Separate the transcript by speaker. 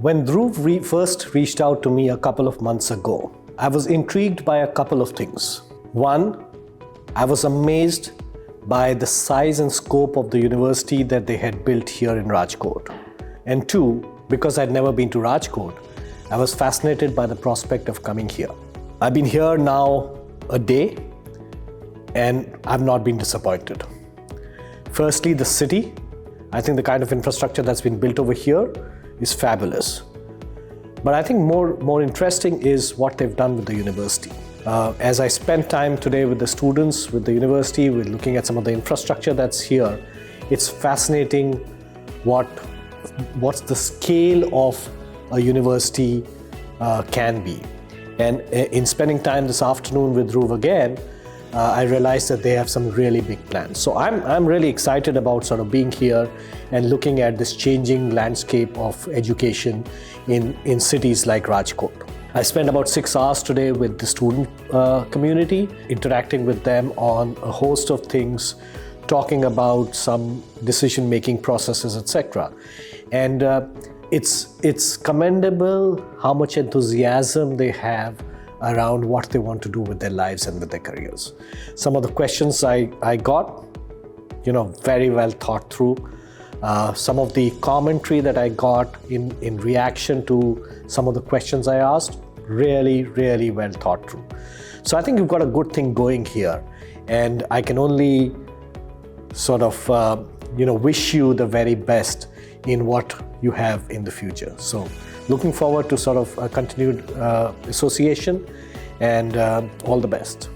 Speaker 1: When Dhruv first reached out to me a couple of months ago, I was intrigued by a couple of things. One, I was amazed by the size and scope of the university that they had built here in Rajkot. And two, because I'd never been to Rajkot, I was fascinated by the prospect of coming here. I've been here now a day and I've not been disappointed. Firstly, the city. I think the kind of infrastructure that's been built over here is fabulous. But I think more interesting is what they've done with the university. As I spent time today with the students, with the university, with looking at some of the infrastructure that's here, it's fascinating what's the scale of a university can be. And in spending time this afternoon with Dhruv again, I realized that they have some really big plans. So I'm really excited about sort of being here and looking at this changing landscape of education in cities like Rajkot. I spent about 6 hours today with the student community, interacting with them on a host of things, talking about some decision-making processes, etc. And it's commendable how much enthusiasm they have around what they want to do with their lives and with their careers. Some of the questions I got, very well thought through. Some of the commentary that I got in reaction to some of the questions I asked, really, really well thought through. So I think you've got a good thing going here, and I can only sort of, wish you the very best in what you have in the future. So looking forward to sort of a continued association, and all the best.